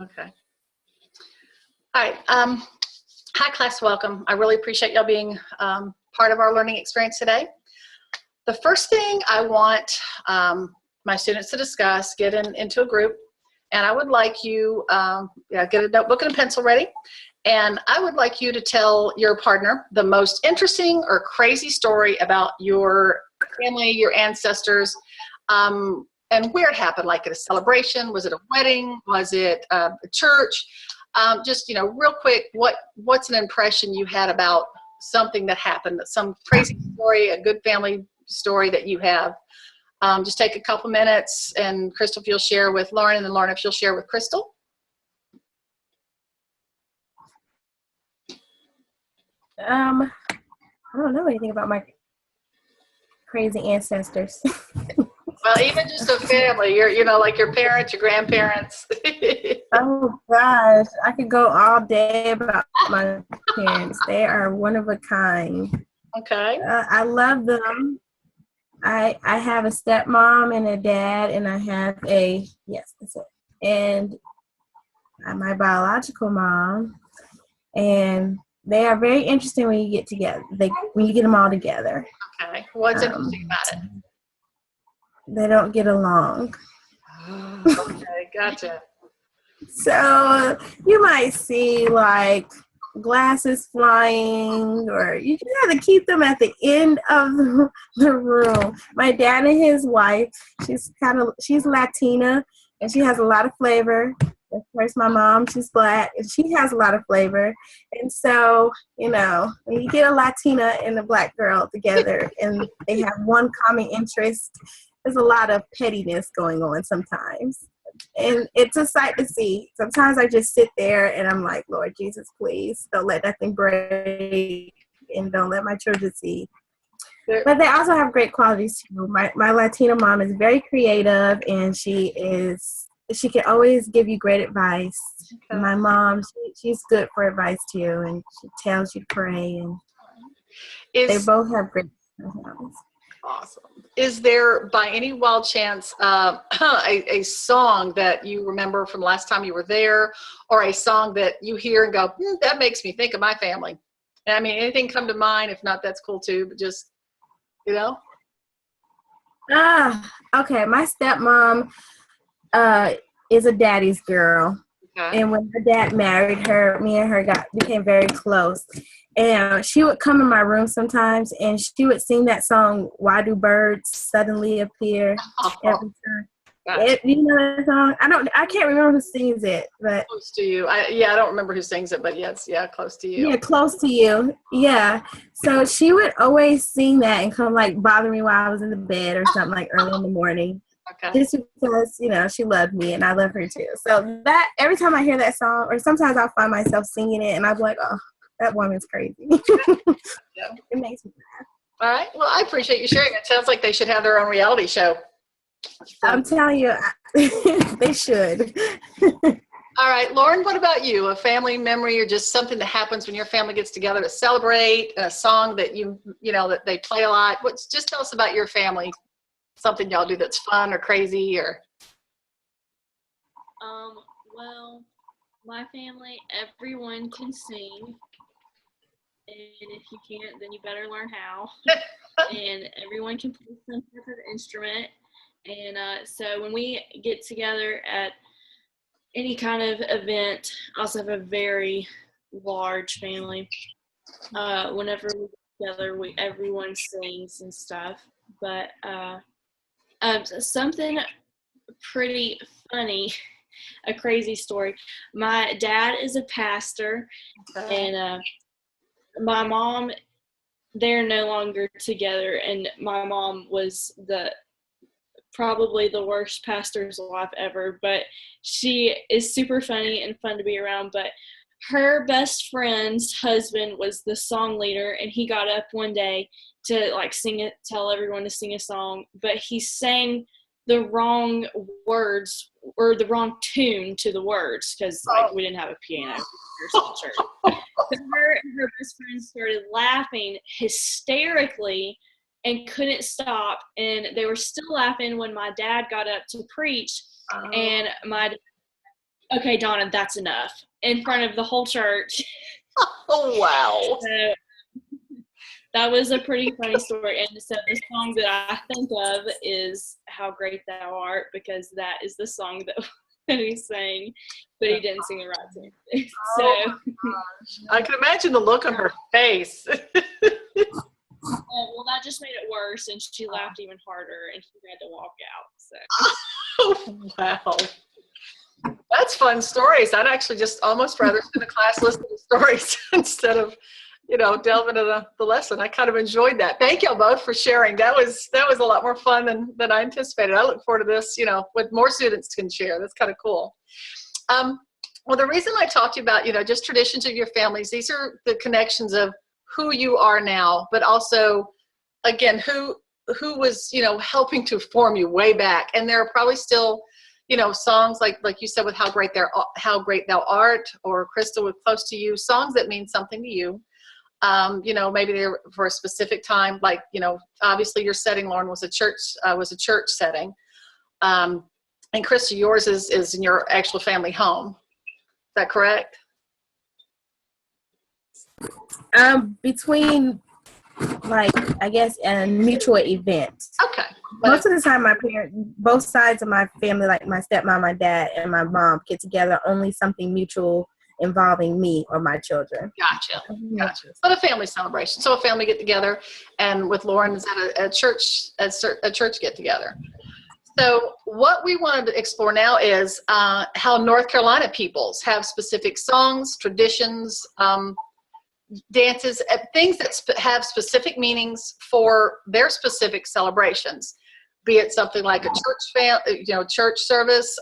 Okay. All right. Hi, class. Welcome. I really appreciate y'all being part of our learning experience today. The first thing I want my students to discuss, get into a group, and I would like you, get a notebook and a pencil ready, and I would like you to tell your partner the most interesting or crazy story about your family, your ancestors, and where it happened, like at a celebration, was it a wedding, was it a church? Just, real quick, what's an impression you had about something that happened, some crazy story, a good family story that you have. Just take a couple minutes, and Crystal, if you'll share with Lauren, and then Lauren, if you'll share with Crystal. I don't know anything about my crazy ancestors. Well, even just a family, like your parents, your grandparents. Oh gosh, I could go all day about my parents. They are one of a kind. Okay. I love them. I have a stepmom and a dad, and I have yes, that's it. And my biological mom, and they are very interesting when you get together. When you get them all together. Okay. What's interesting about it? They don't get along. Okay, gotcha. So you might see like glasses flying, or you just have to keep them at the end of the room. My dad and his wife, she's Latina, and she has a lot of flavor. Of course, my mom, she's Black, and she has a lot of flavor. And so, when you get a Latina and a Black girl together and they have one common interest, there's a lot of pettiness going on sometimes. And it's a sight to see. Sometimes I just sit there and I'm like, Lord Jesus, please don't let nothing break, and don't let my children see. But they also have great qualities too. My Latina mom is very creative, and she can always give you great advice. Okay. My mom, she's good for advice too, and she tells you to pray, and they both have great personalities. Awesome. Is there, by any wild chance, a song that you remember from last time you were there, or a song that you hear and go, that makes me think of my family? And I mean, anything come to mind? If not, that's cool too, but just, okay. My stepmom is a daddy's girl. Okay. And when her dad married her, me and her became very close. And she would come in my room sometimes, and she would sing that song, "Why Do Birds Suddenly Appear?" Every time. Gotcha. You know that song? I can't remember who sings it, but close to you. I don't remember who sings it, but yes, close to you. Yeah, close to you. Yeah. So she would always sing that and come like bother me while I was in the bed or something, like early in the morning. Okay. Just because, she loved me and I love her too. So that every time I hear that song, or sometimes I'll find myself singing it and I'm like, oh, that woman's crazy. Yeah. It makes me laugh. All right. Well, I appreciate you sharing. It sounds like they should have their own reality show. So. I'm telling you, they should. All right, Lauren, what about you? A family memory, or just something that happens when your family gets together to celebrate, a song that that they play a lot? Just tell us about your family, something y'all do that's fun or crazy, or. Well, my family, everyone can sing, and if you can't, then you better learn how. And everyone can play some type of instrument, and so when we get together at any kind of event, I also have a very large family. Whenever we get together, everyone sings and stuff. But something pretty funny, a crazy story. My dad is a pastor, and my mom, they're no longer together, and my mom was probably the worst pastor's wife ever, but she is super funny and fun to be around. But her best friend's husband was the song leader, and he got up one day to tell everyone to sing a song, but he sang the wrong words or the wrong tune to the words, because we didn't have a piano or church. So her and her best friend started laughing hysterically and couldn't stop, and they were still laughing when my dad got up to preach, and my dad okay, Donna, that's enough, in front of the whole church. Oh, wow. So that was a pretty funny story. And so the song that I think of is How Great Thou Art, because that is the song that he sang, but he didn't sing the right tune. So I can imagine the look on her face. well, that just made it worse, and she laughed even harder, and she had to walk out. So Oh, wow. That's fun stories. I'd actually just almost rather spend a class listening to stories instead of, delving into the lesson. I kind of enjoyed that. Thank y'all both for sharing. That was a lot more fun than I anticipated. I look forward to this, with more students can share. That's kind of cool. Well, the reason I talked to you about, just traditions of your families, these are the connections of who you are now, but also, again, who was, helping to form you way back. And there are probably still, songs like you said with How Great Thou Art, or Crystal with Close to You, songs that mean something to you. Maybe they're for a specific time, like, obviously your setting, Lauren, was a church setting. And Crystal, yours is in your actual family home. Is that correct? Between, like, I guess, and mutual events. Okay. Most of the time, both sides of my family, like my stepmom, my dad, and my mom, get together only something mutual involving me or my children. Gotcha. But a family celebration. So a family get together, and with Lauren is at a church get together. So what we wanted to explore now is how North Carolina peoples have specific songs, traditions, dances, things that have specific meanings for their specific celebrations, be it something like a church service,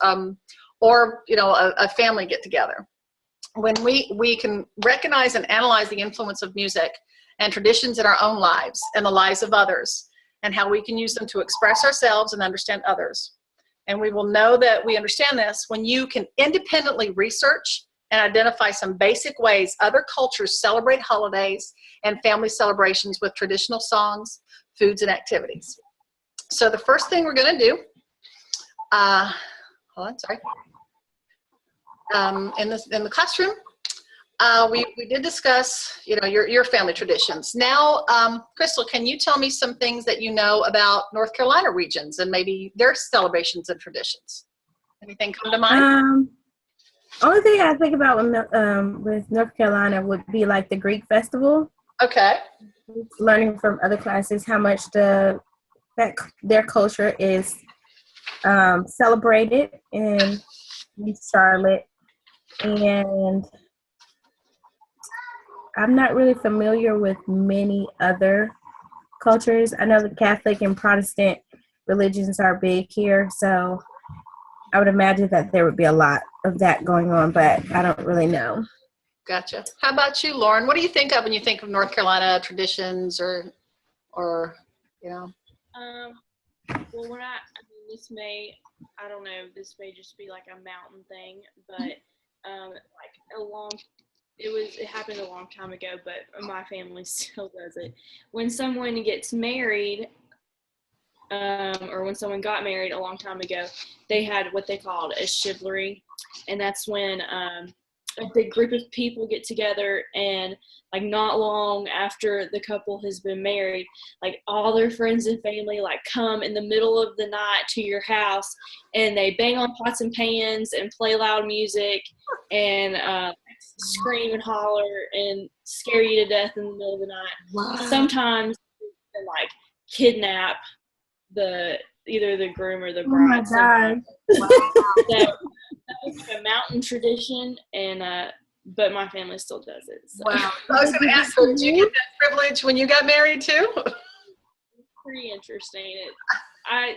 or a family get together. When we can recognize and analyze the influence of music and traditions in our own lives and the lives of others, and how we can use them to express ourselves and understand others. And we will know that we understand this when you can independently research and identify some basic ways other cultures celebrate holidays and family celebrations with traditional songs, foods, and activities. So the first thing we're going to do, in the classroom, we did discuss, your family traditions. Now, Crystal, can you tell me some things that you know about North Carolina regions and maybe their celebrations and traditions? Anything come to mind? Only thing I think about with North Carolina would be like the Greek festival. Okay. Learning from other classes how much their culture is celebrated in Charlotte, and I'm not really familiar with many other cultures. I know the Catholic and Protestant religions are big here, so I would imagine that there would be a lot of that going on, but I don't really know. Gotcha. How about you, Lauren? What do you think of when you think of North Carolina traditions or Well, this may just be like a mountain thing, but it happened a long time ago, but my family still does it. When someone gets married, or when someone got married a long time ago, they had what they called a chivalry, and that's when a big group of people get together, and like not long after the couple has been married, like all their friends and family like come in the middle of the night to your house, and they bang on pots and pans and play loud music and scream and holler and scare you to death in the middle of the night. Wow. Sometimes they like kidnap either the groom or the bride. Oh my God. So that was like a mountain tradition, and but my family still does it. So. Wow. I was going to ask, so did you get that privilege when you got married too? Pretty interesting. I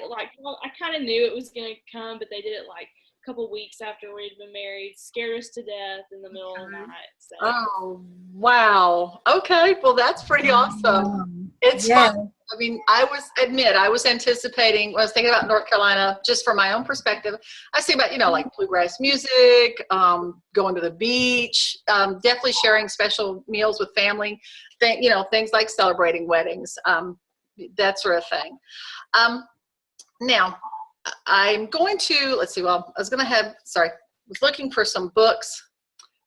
kind of knew it was going to come, but they did it like a couple weeks after we'd been married, scared us to death in the middle of the night. So. Oh, wow. Okay. Well, that's pretty awesome. It's fun. I mean, I was anticipating, when I was thinking about North Carolina, just from my own perspective, I see about, like bluegrass music, going to the beach, definitely sharing special meals with family, things like celebrating weddings, that sort of thing. Now, I'm going to, was looking for some books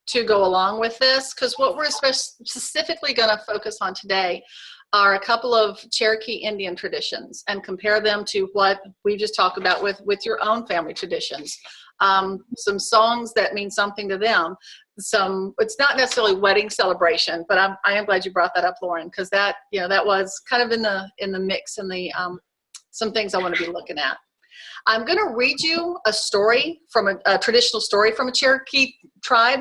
to go along with this, because what we're specifically going to focus on today are a couple of Cherokee Indian traditions and compare them to what we just talked about with your own family traditions. Some songs that mean something to them. It's not necessarily wedding celebration, but I am glad you brought that up, Lauren, because that was kind of in the mix and some things I want to be looking at. I'm going to read you a story from a traditional story from a Cherokee tribe.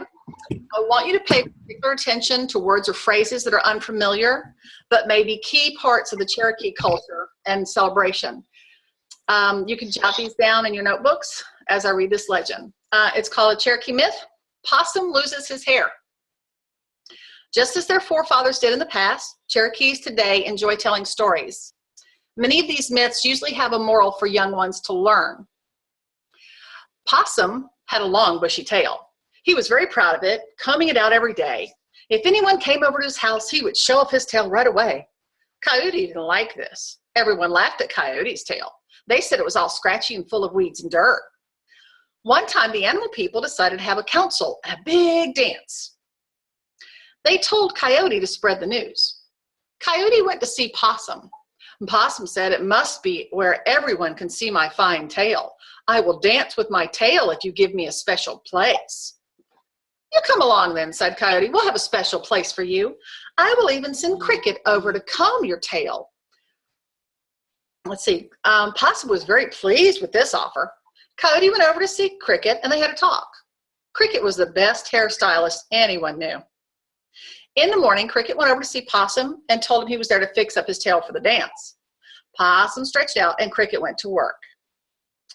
I want you to pay particular attention to words or phrases that are unfamiliar, but may be key parts of the Cherokee culture and celebration. You can jot these down in your notebooks as I read this legend. It's called a Cherokee myth. Possum loses his hair. Just as their forefathers did in the past, Cherokees today enjoy telling stories. Many of these myths usually have a moral for young ones to learn. Possum had a long, bushy tail. He was very proud of it, combing it out every day. If anyone came over to his house, he would show off his tail right away. Coyote didn't like this. Everyone laughed at Coyote's tail. They said it was all scratchy and full of weeds and dirt. One time, the animal people decided to have a council and a big dance. They told Coyote to spread the news. Coyote went to see Possum. Possum said, "It must be where everyone can see my fine tail. I will dance with my tail if you give me a special place." "You come along then," said Coyote. "We'll have a special place for you. I will even send Cricket over to comb your tail." Let's see. Possum was very pleased with this offer. Coyote went over to see Cricket and they had a talk. Cricket was the best hairstylist anyone knew. In the morning, Cricket went over to see Possum and told him he was there to fix up his tail for the dance. Possum stretched out and Cricket went to work.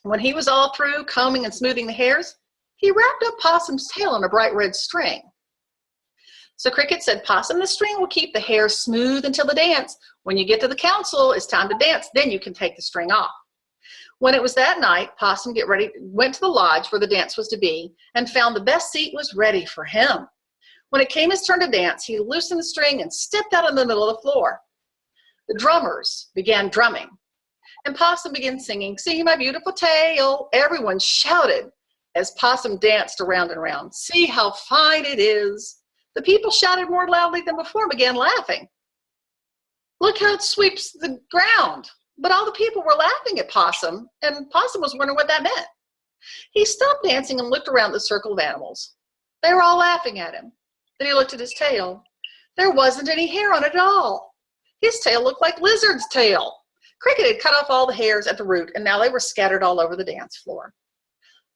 When he was all through combing and smoothing the hairs, he wrapped up Possum's tail in a bright red string. So Cricket said, "Possum, the string will keep the hair smooth until the dance. When you get to the council, it's time to dance. Then you can take the string off." When it was that night, Possum went to the lodge where the dance was to be and found the best seat was ready for him. When it came his turn to dance, he loosened the string and stepped out in the middle of the floor. The drummers began drumming, and Possum began singing, "See my beautiful tail." Everyone shouted as Possum danced around and around. "See how fine it is." The people shouted more loudly than before and began laughing. "Look how it sweeps the ground." But all the people were laughing at Possum, and Possum was wondering what that meant. He stopped dancing and looked around the circle of animals. They were all laughing at him. Then he looked at his tail. There wasn't any hair on it at all. His tail looked like Lizard's tail. Cricket had cut off all the hairs at the root, and now they were scattered all over the dance floor.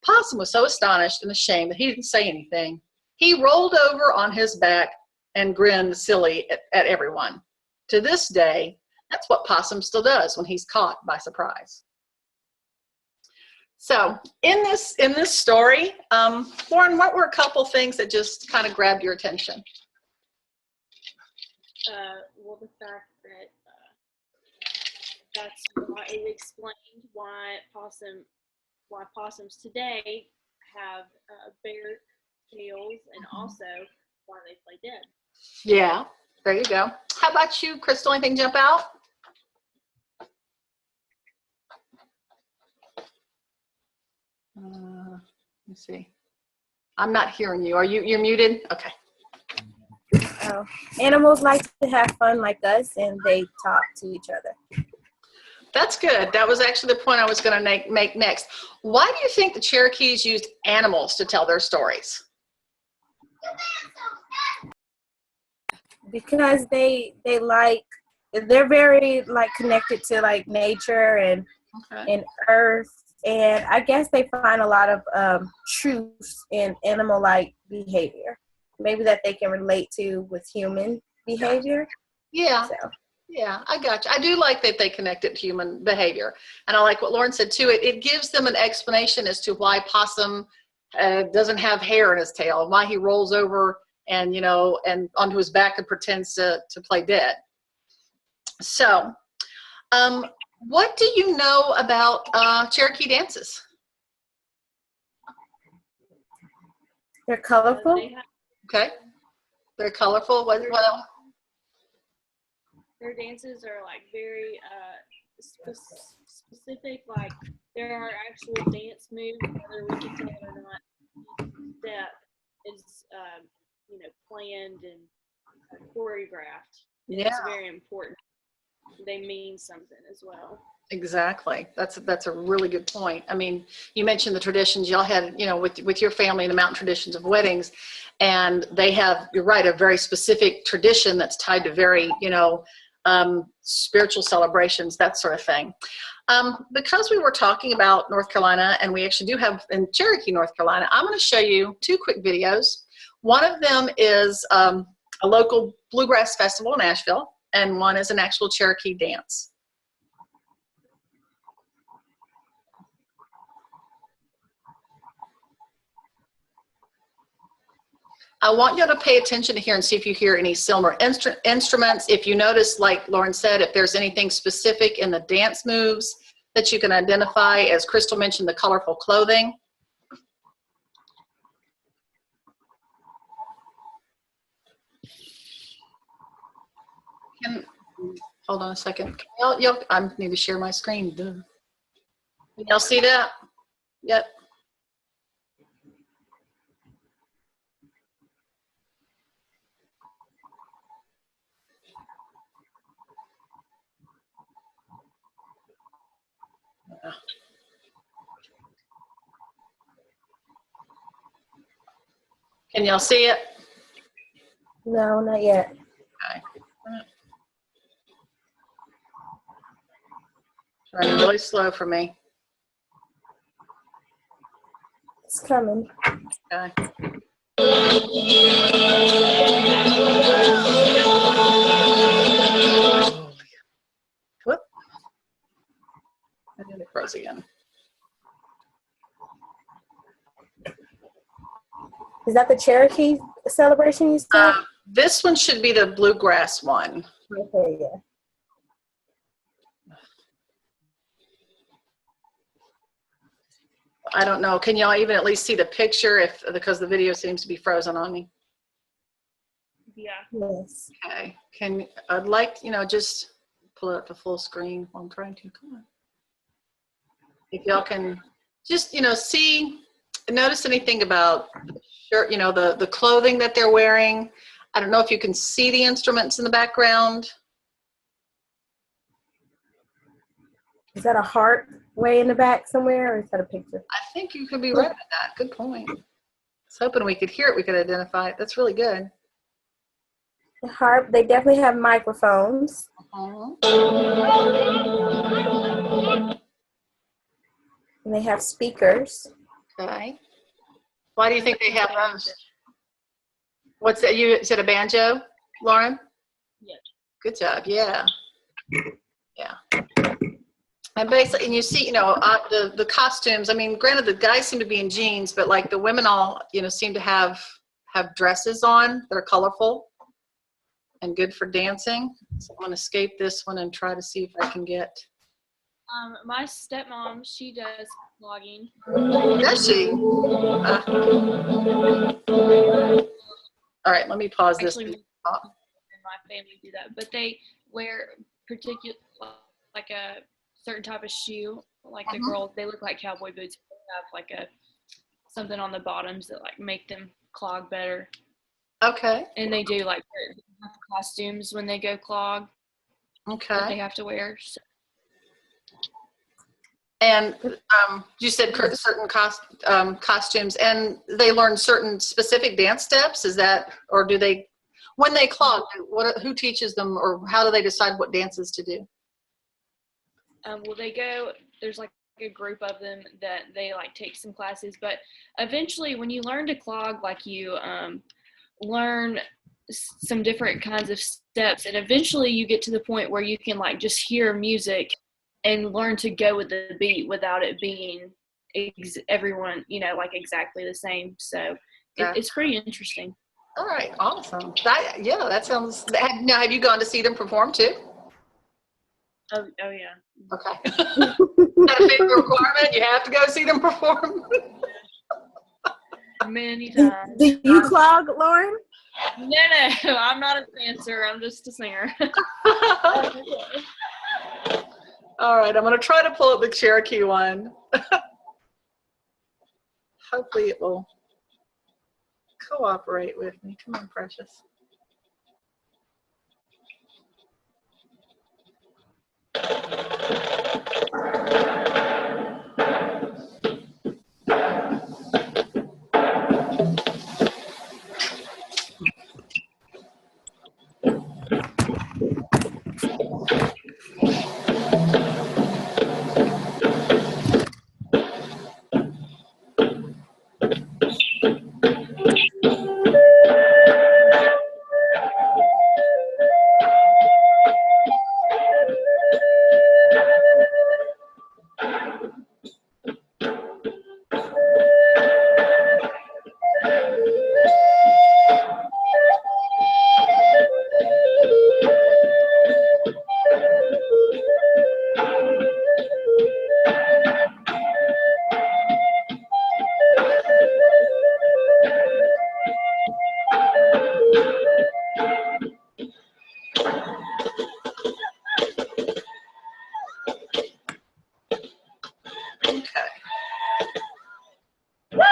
Possum was so astonished and ashamed that he didn't say anything. He rolled over on his back and grinned silly at everyone. To this day, that's what Possum still does when he's caught by surprise. So in this story, Lauren, what were a couple things that just kind of grabbed your attention? Well, the fact that that's why it explained why possums today have bare tails, and also why they play dead. Yeah, there you go. How about you, Crystal? Anything jump out? Let's see. I'm not hearing you. You're muted? Okay. Animals like to have fun like us, and they talk to each other. That's good. That was actually the point I was going to make next. Why do you think the Cherokees used animals to tell their stories? Because they're very connected to nature and earth, and I guess they find a lot of truths in animal-like behavior, maybe that they can relate to with human behavior. Yeah. So. Yeah, I got you. I do like that they connect it to human behavior. And I like what Lauren said too. It gives them an explanation as to why Possum doesn't have hair in his tail, and why he rolls over and onto his back and pretends to play dead. So, what do you know about Cherokee dances? They're colorful. Okay. They're colorful. What else? Their dances are very specific. There are actual dance moves, whether we can tell it or not. step is, planned and choreographed. And Yeah. it's very important. They mean something as well. Exactly. That's a really good point. I mean, you mentioned the traditions y'all had, with your family and the mountain traditions of weddings, and they have, you're right, a very specific tradition that's tied to very, spiritual celebrations, that sort of thing. Because we were talking about North Carolina, and we actually do have in Cherokee, North Carolina, I'm going to show you 2 quick videos. One of them is a local bluegrass festival in Nashville, and one is an actual Cherokee dance. I want you to pay attention to here and see if you hear any similar instruments. If you notice, like Lauren said, if there's anything specific in the dance moves that you can identify, as Crystal mentioned, the colorful clothing. Hold on a second. I need to share my screen. Can y'all see that? Yep. Can y'all see it? No, not yet. Okay. Running really slow for me. It's coming. Okay. Whoop. And then it froze again. Is that the Cherokee celebration you said? This one should be the bluegrass one. Okay, yeah. I don't know. Can y'all even at least see the picture because the video seems to be frozen on me? Yeah. Yes. Okay. I'd like, just pull it up to full screen while I'm trying to. Come on. If y'all can just, notice anything about the shirt, the clothing that they're wearing. I don't know if you can see the instruments in the background. Is that a heart way in the back somewhere, or is that a picture? I think you could be right about that. Good point. I was hoping we could hear it. We could identify it. That's really good. The harp, they definitely have microphones. Uh-huh. And they have speakers. Okay. Why do you think they have those? What's that? You said a banjo, Lauren? Yeah. Good job. Yeah. Yeah. And basically, and you see, the costumes. I mean, granted, the guys seem to be in jeans, but like the women all, seem to have dresses on. They're colorful and good for dancing. So I'm going to escape this one and try to see if I can get. My stepmom, she does vlogging. Does she? All right, let me pause this. Actually, my family do that, but they wear like a certain type of shoe. Like the girls, they look like cowboy boots. They have like something on the bottoms that like make them clog better. Okay. And they do like costumes when they go clog. Okay. That they have to wear. So. And you said certain costumes, and they learn certain specific dance steps. Is that, or do they, when they clog, who teaches them, or how do they decide what dances to do? Well, they go. There's like a group of them that they like take some classes, but eventually, when you learn to clog, like you learn some different kinds of steps, and eventually you get to the point where you can like just hear music and learn to go with the beat without it being everyone, like exactly the same. So it's pretty interesting. All right, awesome. That sounds. Now, have you gone to see them perform too? Oh yeah. Okay. Is that a big requirement? You have to go see them perform. Many times. Do you clog, Lauren? No, I'm not a dancer. I'm just a singer. All right, I'm going to try to pull up the Cherokee one. Hopefully it will. cooperate with me. Come on, precious. Okay. Wow.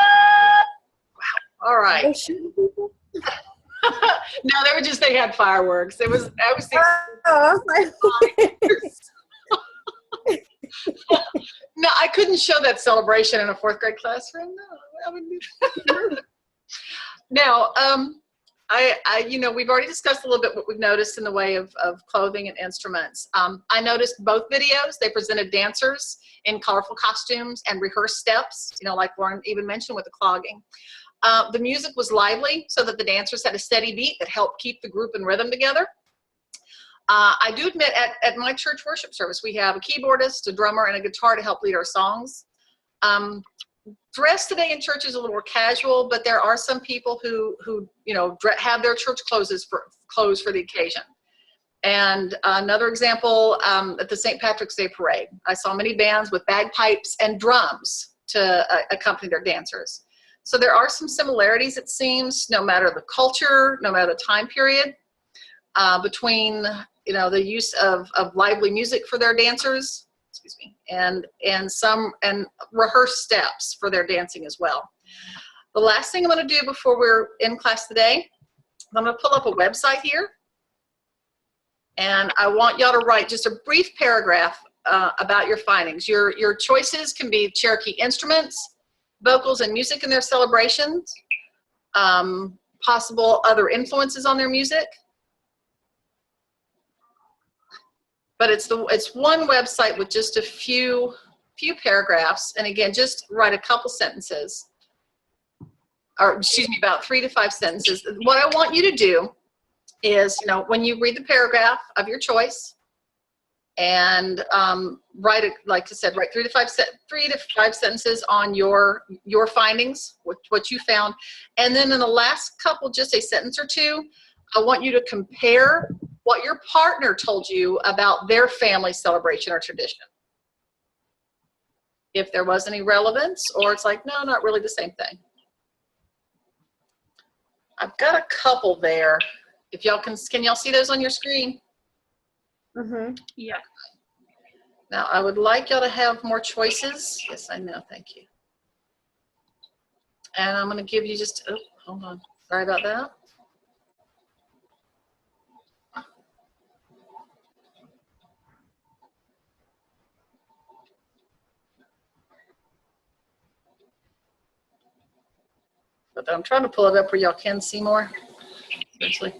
All right. Oh, shooting people? No, they had fireworks. I was Oh, I was like, no, I couldn't show that celebration in a fourth grade classroom. No, I would do. Now, we've already discussed a little bit what we've noticed in the way of clothing and instruments. I noticed both videos. They presented dancers in colorful costumes and rehearsed steps, like Lauren even mentioned with the clogging. The music was lively so that the dancers had a steady beat that helped keep the group in rhythm together. I do admit at my church worship service, we have a keyboardist, a drummer, and a guitar to help lead our songs. Dress today in church is a little more casual, but there are some people who have their church clothes for the occasion. And another example, at the St. Patrick's Day Parade, I saw many bands with bagpipes and drums to accompany their dancers. So there are some similarities, it seems, no matter the culture, no matter the time period, between the use of lively music for their dancers, excuse me, and rehearsed steps for their dancing as well. The last thing I'm going to do before we're in class today, I'm going to pull up a website here, and I want y'all to write just a brief paragraph about your findings. Your choices can be Cherokee instruments, vocals and music in their celebrations, possible other influences on their music. But it's one website with just a few paragraphs, and again, just write a couple sentences, or excuse me, about 3 to 5 sentences. What I want you to do is, when you read the paragraph of your choice, and write it, like I said, write 3 to 5 sentences on your findings, what you found, and then in the last couple, just a sentence or two, I want you to compare what your partner told you about their family celebration or tradition. If there was any relevance, or it's like, no, not really the same thing. I've got a couple there. If y'all can y'all see those on your screen? mm-hmm. Yeah. Now, I would like y'all to have more choices. Yes, I know, thank you. And I'm gonna give you just, oh, hold on, sorry about that. But I'm trying to pull it up where y'all can see more. Seriously.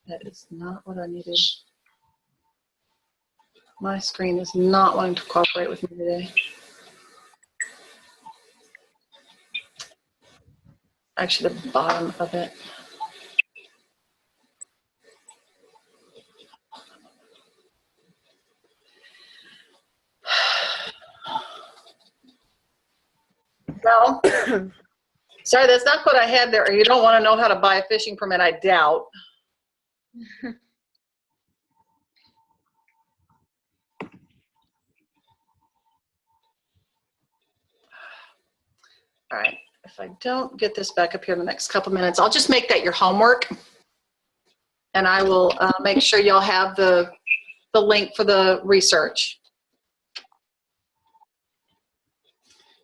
That is not what I needed. My screen is not wanting to cooperate with me today. Actually, the bottom of it. Well, sorry, that's not what I had there. You don't want to know how to buy a fishing permit, I doubt. All right, if I don't get this back up here in the next couple minutes, I'll just make that your homework. And I will make sure y'all have the link for the research.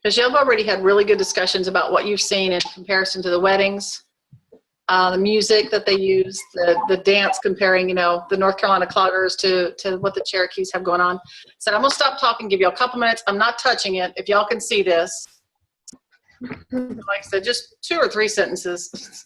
Because you've already had really good discussions about what you've seen in comparison to the weddings, the music that they use, the dance comparing, you know, the North Carolina cloggers to what the Cherokees have going on. So I'm going to stop talking, give you a couple minutes. I'm not touching it. If y'all can see this, like I said, just 2 or 3 sentences.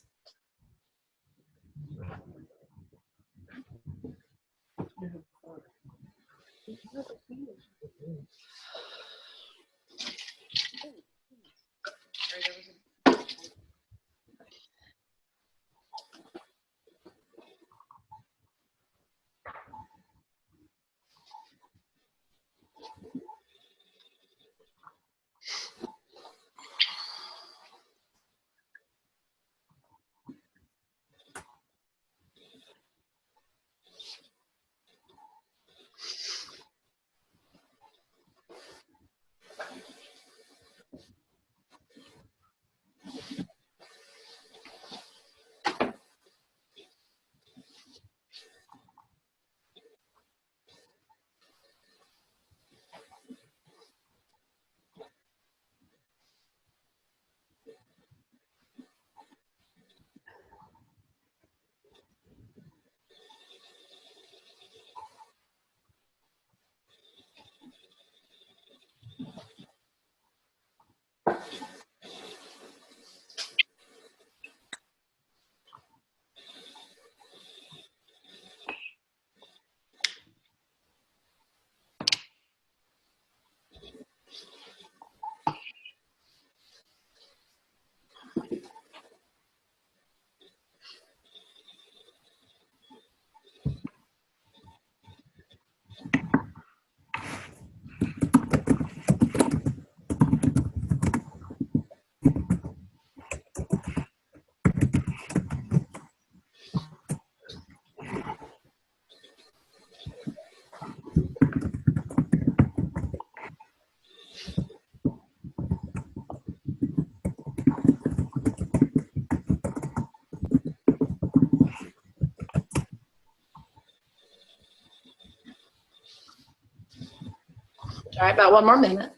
All right, about 1 more minute.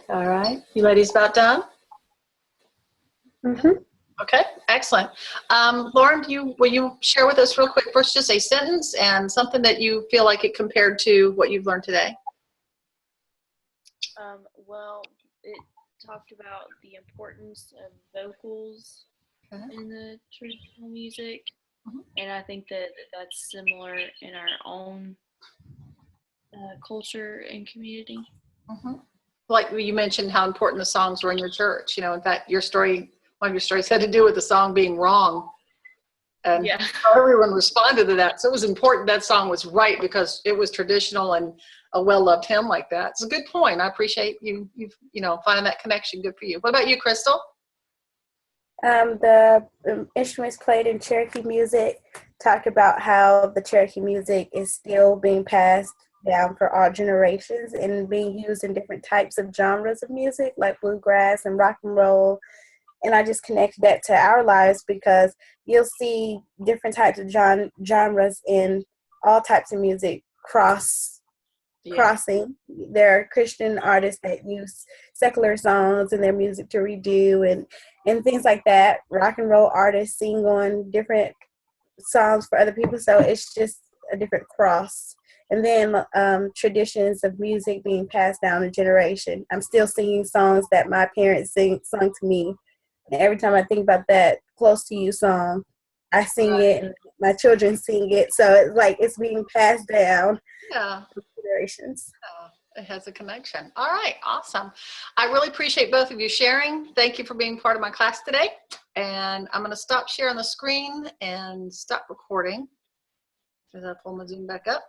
All right, you ladies about done? Mm-hmm. Okay, excellent. Lauren, will you share with us real quick first just a sentence and something that you feel like it compared to what you've learned today? Well, it talked about the importance of vocals in the traditional music, and I think that that's similar in our own culture and community. Like you mentioned how important the songs were in your church. You know, in fact, your story, one of your stories had to do with the song being wrong. And Yeah. how everyone responded to that. So it was important that song was right because it was traditional and a well-loved hymn like that. It's a good point. I appreciate you finding that connection. Good for you. What about you, Crystal? The instruments played in Cherokee music talked about how the Cherokee music is still being passed down for all generations and being used in different types of genres of music like bluegrass and rock and roll. And I just connected that to our lives because you'll see different types of genres in all types of music crossing. There are Christian artists that use secular songs in their music to redo and things like that. Rock and roll artists sing on different songs for other people, so it's just a different cross. And then traditions of music being passed down a generation. I'm still singing songs that my parents sung to me. And every time I think about that Close to You song, I sing it and my children sing it. So it's like it's being passed down. Yeah. Generations. It has a connection. All right, awesome. I really appreciate both of you sharing. Thank you for being part of my class today. And I'm going to stop sharing the screen and stop recording. As I pull my Zoom back up.